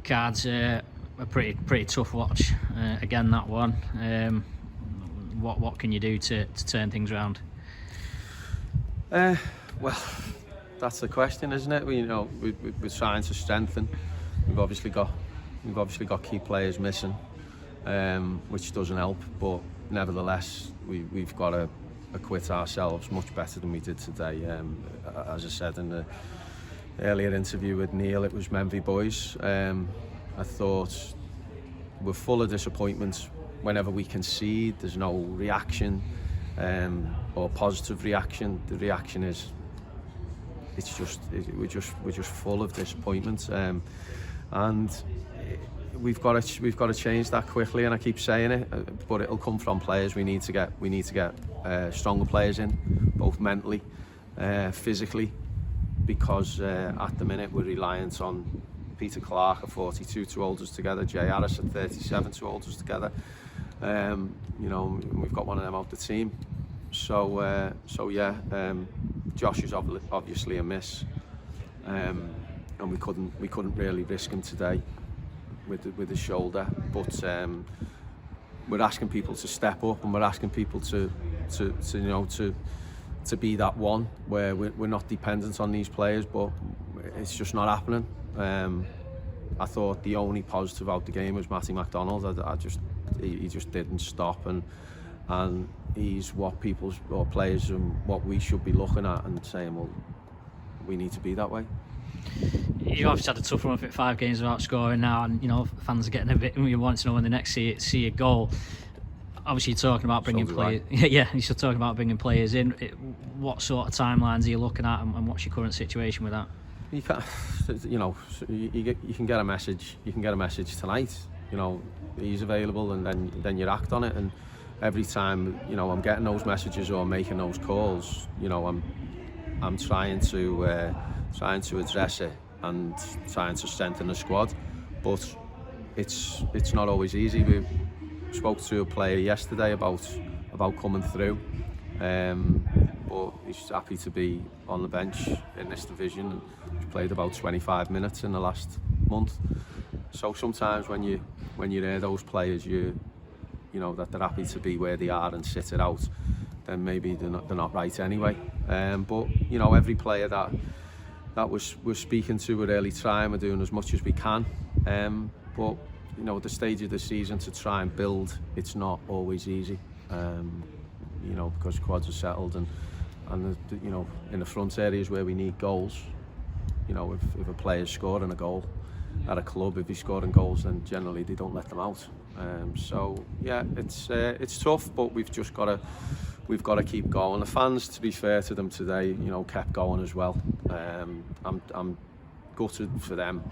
Cards a pretty tough watch. Again, that one. What can you do to turn things around? Well, that's the question, isn't it? We're trying to strengthen. We've obviously got key players missing, which doesn't help. But nevertheless, we've got to acquit ourselves much better than we did today. As I said in the earlier interview with Neil, it was men v boys. I thought we're full of disappointment whenever we concede. There's no reaction or positive reaction. The reaction is we're just full of disappointment, and we've got to change that quickly. And I keep saying it, but it'll come from players. We need to get stronger players in, both mentally, physically, because at the minute we're reliant on Peter Clark at 42 to hold us together, Jay Harris at 37 to hold us together. We've got one of them out the team. So Josh is obviously a miss, and we couldn't really risk him today with his shoulder. But we're asking people to step up, and we're asking people to be that one where we're not dependent on these players, but it's just not happening. I thought the only positive out the game was Matty McDonald. He just didn't stop, and he's what players and what we should be looking at and saying, well, we need to be that way. You obviously had a tough run for 5 games without scoring now, and fans are getting a bit. We want to know when the next see a goal. Obviously, you're talking about bringing players. Yeah, you're still talking about bringing players in. What sort of timelines are you looking at, and what's your current situation with that? You can get a message. You can get a message tonight. He's available, and then you act on it. And every time I'm getting those messages or making those calls, I'm trying to address it and trying to strengthen the squad. But it's not always easy. We spoke to a player yesterday about coming through, but he's happy to be on the bench in this division, and he's played about 25 minutes in the last month. So sometimes when you hear those players, that they're happy to be where they are and sit it out, then maybe they're not right anyway. But every player that we're speaking to, we're really trying, we're doing as much as we can. But at the stage of the season, to try and build, it's not always easy. Because quads are settled, and in the front areas where we need goals, if a player's scoring a goal at a club, if he's scoring goals, then generally they don't let them out. So yeah, it's tough, but we've got to keep going. The fans, to be fair to them today, kept going as well. I'm gutted for them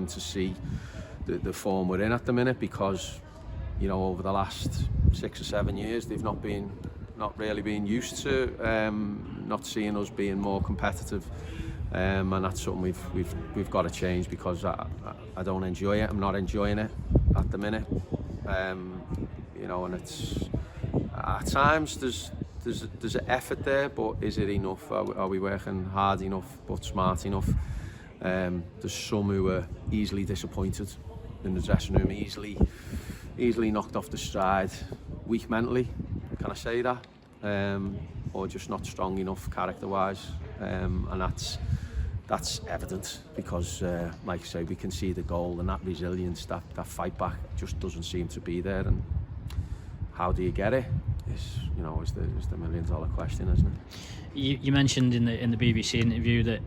to see the form we're in at the minute, because over the last 6 or 7 years they've not really been used to not seeing us being more competitive, and that's something we've got to change, because I don't enjoy it. I'm not enjoying it at the minute, and it's at times there's an effort there, but is it enough? Are we working hard enough but smart enough? There's some who are easily disappointed in the dressing room, easily knocked off the stride, weak mentally, can I say that? Or just not strong enough character-wise, and that's evident, because like I say, we can see the goal, and that resilience, that fight back just doesn't seem to be there. And how do you get it? Is the million-dollar question, isn't it? You mentioned in the BBC interview that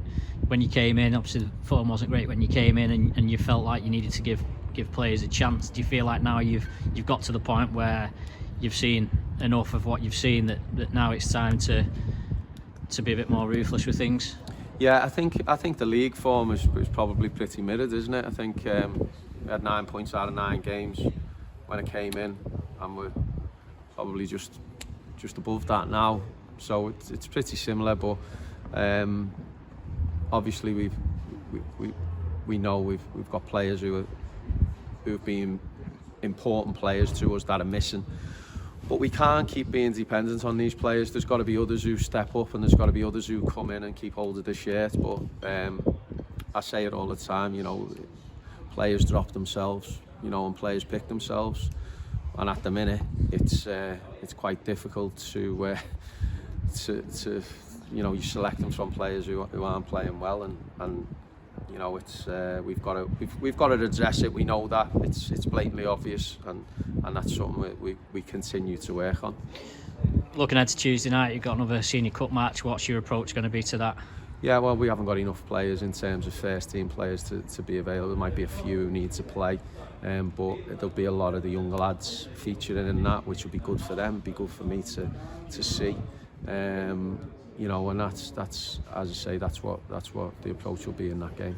when you came in, obviously the form wasn't great when you came in, and you felt like you needed to give players a chance. Do you feel like now you've got to the point where you've seen enough of what you've seen, that now it's time to be a bit more ruthless with things? Yeah, I think the league form is probably pretty mirrored, isn't it? I think we had 9 points out of 9 games when I came in, and we're probably just above that now. So it's pretty similar, but obviously we know we've got players who've been important players to us that are missing. But we can't keep being dependent on these players. There's got to be others who step up, and there's got to be others who come in and keep hold of the shirt. But I say it all the time, players drop themselves, you know, and players pick themselves. And at the minute, it's quite difficult to you know, you select them from players who aren't playing well, and you know, it's we've got to address it. We know that it's blatantly obvious, and that's something we continue to work on. Looking ahead to Tuesday night, you've got another Senior Cup match. What's your approach going to be to that? Yeah, well, we haven't got enough players in terms of first team players to be available. There might be a few who need to play, but there'll be a lot of the younger lads featuring in that, which will be good for them, be good for me to see. You know, and that's as I say, that's what the approach will be in that game.